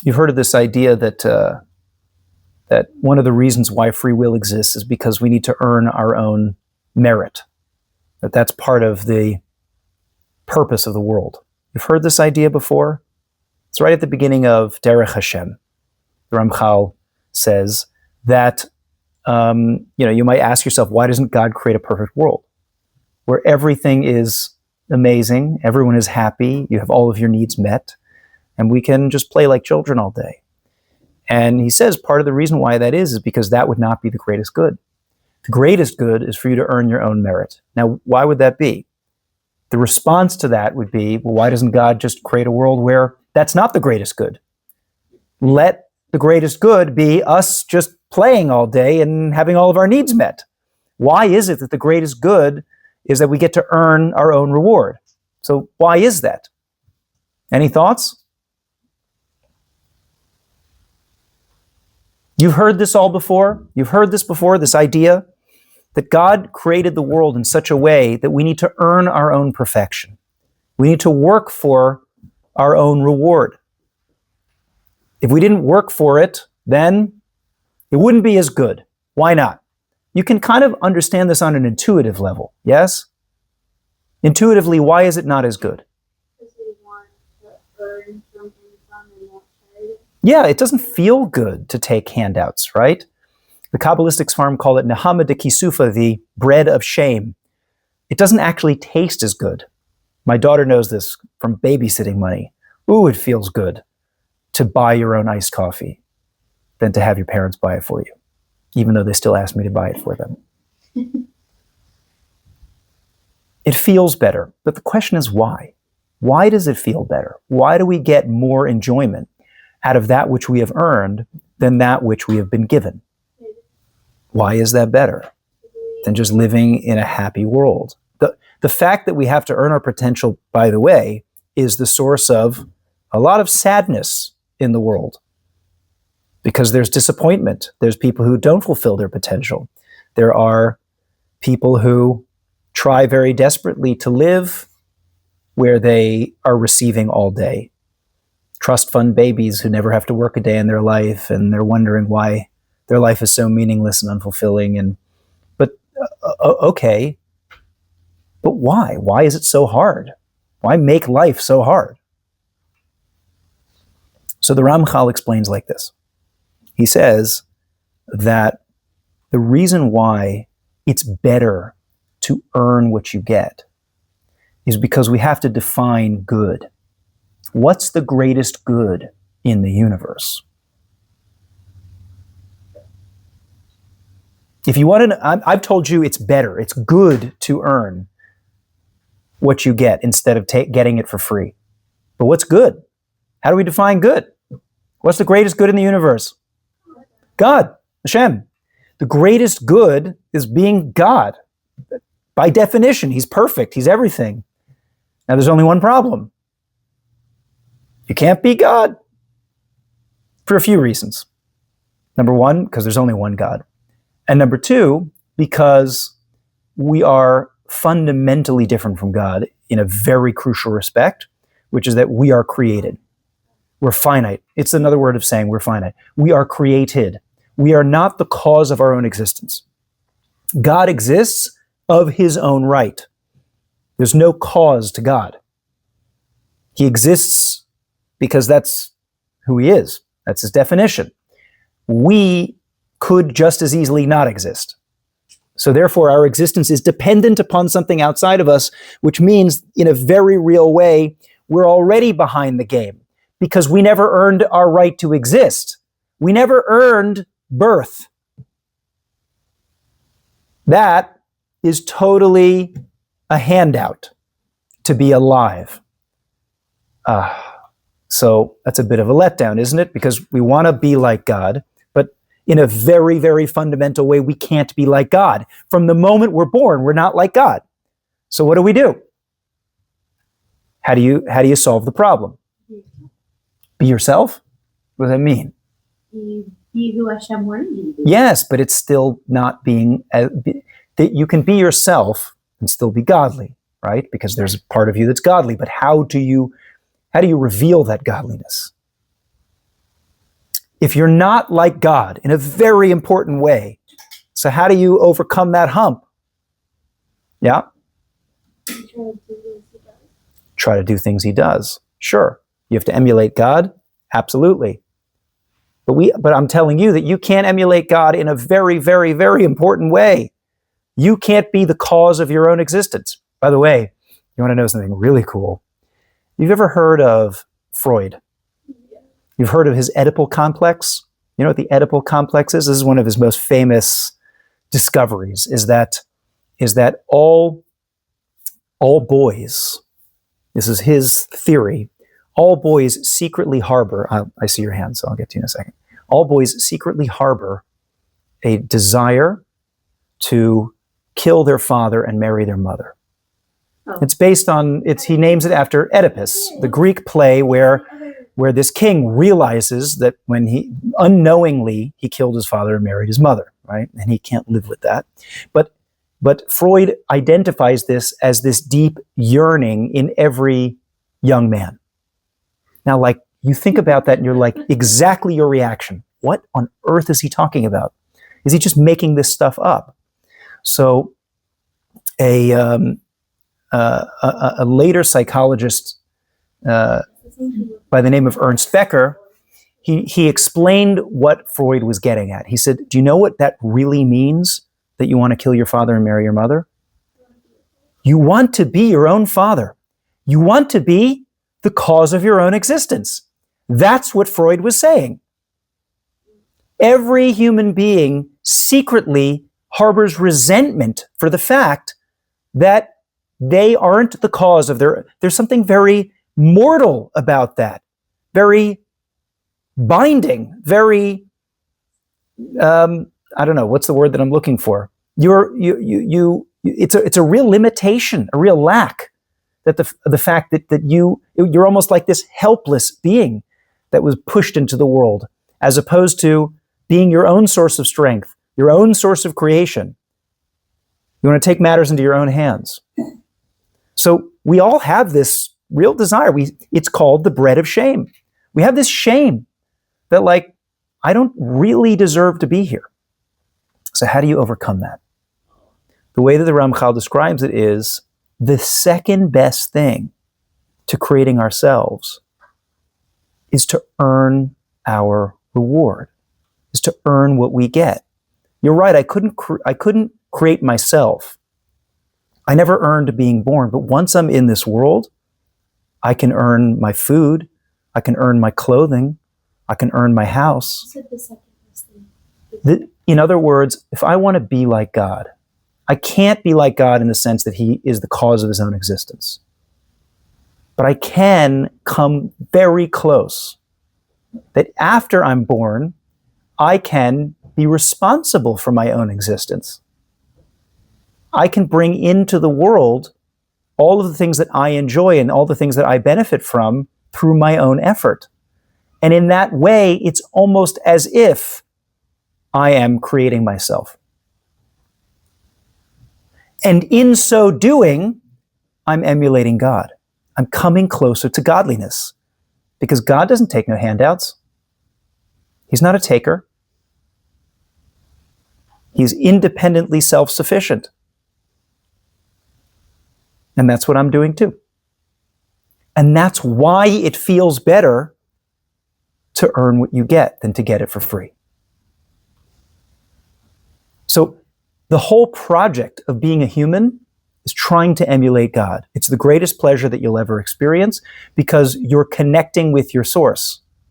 You've heard of this idea that one of the reasons why free will exists is because we need to earn our own merit. That's part of the purpose of the world. You've heard this idea before? It's right at the beginning of Derech Hashem. The Ramchal says that you might ask yourself, why doesn't God create a perfect world where everything is amazing, everyone is happy, you have all of your needs met, and we can just play like children all day? And he says part of the reason why that is because that would not be the greatest good. The greatest good is for you to earn your own merit. Now, why would that be? The response to that would be, well, why doesn't God just create a world where that's not the greatest good? Let the greatest good be us just playing all day and having all of our needs met. Why is it that the greatest good is that we get to earn our own reward? So why is that? Any thoughts? You've heard this all before? You've heard this before, this idea that God created the world in such a way that we need to earn our own perfection. We need to work for our own reward. If we didn't work for it, then it wouldn't be as good. Why not? You can kind of understand this on an intuitive level, yes? Intuitively, why is it not as good? Because we want to earn something from and not trade. Yeah, it doesn't feel good to take handouts, right? The Kabbalistic Sfarim call it Nehama de Kisufa, the bread of shame. It doesn't actually taste as good. My daughter knows this from babysitting money. Ooh, it feels good to buy your own iced coffee than to have your parents buy it for you, even though they still ask me to buy it for them. It feels better, but the question is why? Why does it feel better? Why do we get more enjoyment out of that which we have earned than that which we have been given? Why is that better than just living in a happy world? The fact that we have to earn our potential, by the way, is the source of a lot of sadness in the world, because there's disappointment. There's people who don't fulfill their potential. There are people who try very desperately to live where they are receiving all day. Trust fund babies who never have to work a day in their life, and they're wondering why their life is so meaningless and unfulfilling. Okay, but why? Why is it so hard? Why make life so hard? So the Ramchal explains like this. He says that the reason why it's better to earn what you get is because we have to define good. What's the greatest good in the universe? If you want to, I've told you it's better, it's good to earn what you get instead of getting it for free. But what's good? How do we define good? What's the greatest good in the universe? God, Hashem. The greatest good is being God. By definition, he's perfect, he's everything. Now there's only one problem. You can't be God for a few reasons. Number one, because there's only one God. And number two, because we are fundamentally different from God in a very crucial respect, which is that we are created. We're finite. It's another word of saying we're finite. We are created. We are not the cause of our own existence. God exists of his own right. There's no cause to God. He exists because that's who he is. That's his definition. We could just as easily not exist. So therefore, our existence is dependent upon something outside of us, which means in a very real way, we're already behind the game because we never earned our right to exist. We never earned birth. That is totally a handout to be alive. So that's a bit of a letdown, isn't it? Because we want to be like God, but in a very, very fundamental way, we can't be like God. From the moment we're born, we're not like God. So what do? How do you solve the problem? Be yourself? What does that mean? Be who Hashem wanted you to be. Yes, but it's still not being, that you can be yourself and still be godly, right? Because there's a part of you that's godly, but how do you reveal that godliness? if you're not like God in a very important way, so how do you overcome that hump? Yeah? Try to do things he does. Sure. You have to emulate God? Absolutely. But I'm telling you that you can't emulate God in a very, very, very important way. You can't be the cause of your own existence. By the way, you want to know something really cool? You've ever heard of Freud? You've heard of his Oedipal complex? You know what the Oedipal complex is? This is one of his most famous discoveries, is that all boys, this is his theory, all boys secretly harbor, I see your hand, so I'll get to you in a second. All boys secretly harbor a desire to kill their father and marry their mother. Oh. It's based on, he names it after Oedipus, the Greek play where this king realizes that when he unknowingly killed his father and married his mother, right? And he can't live with that. But Freud identifies this as this deep yearning in every young man. Now, like, you think about that and you're like, exactly your reaction. What on earth is he talking about? Is he just making this stuff up? So a later psychologist by the name of Ernst Becker, he explained what Freud was getting at. He said, do you know what that really means, that you want to kill your father and marry your mother? You want to be your own father. You want to be the cause of your own existence. That's what Freud was saying. Every human being secretly harbors resentment for the fact that they aren't the cause of there's something very mortal about that, very binding, very, I don't know, what's the word that I'm looking for? It's a real limitation, a real lack, that the fact that you're almost like this helpless being that was pushed into the world, as opposed to being your own source of strength, your own source of creation. You want to take matters into your own hands. So we all have this real desire. It's called the bread of shame. We have this shame that, like, I don't really deserve to be here. So how do you overcome that? The way that the Ramchal describes it is the second best thing to creating ourselves is to earn our reward, is to earn what we get. You're right, I couldn't create myself. I never earned being born, but once I'm in this world, I can earn my food, I can earn my clothing, I can earn my house. You said the second best thing. In other words, if I want to be like God, I can't be like God in the sense that he is the cause of his own existence. But I can come very close, that after I'm born, I can be responsible for my own existence. I can bring into the world all of the things that I enjoy and all the things that I benefit from through my own effort. And in that way, it's almost as if I am creating myself. And in so doing, I'm emulating God. I'm coming closer to godliness, because God doesn't take no handouts. He's not a taker. He's independently self-sufficient. And that's what I'm doing too. And that's why it feels better to earn what you get than to get it for free. So the whole project of being a human is trying to emulate God. It's the greatest pleasure that you'll ever experience, because you're connecting with your source.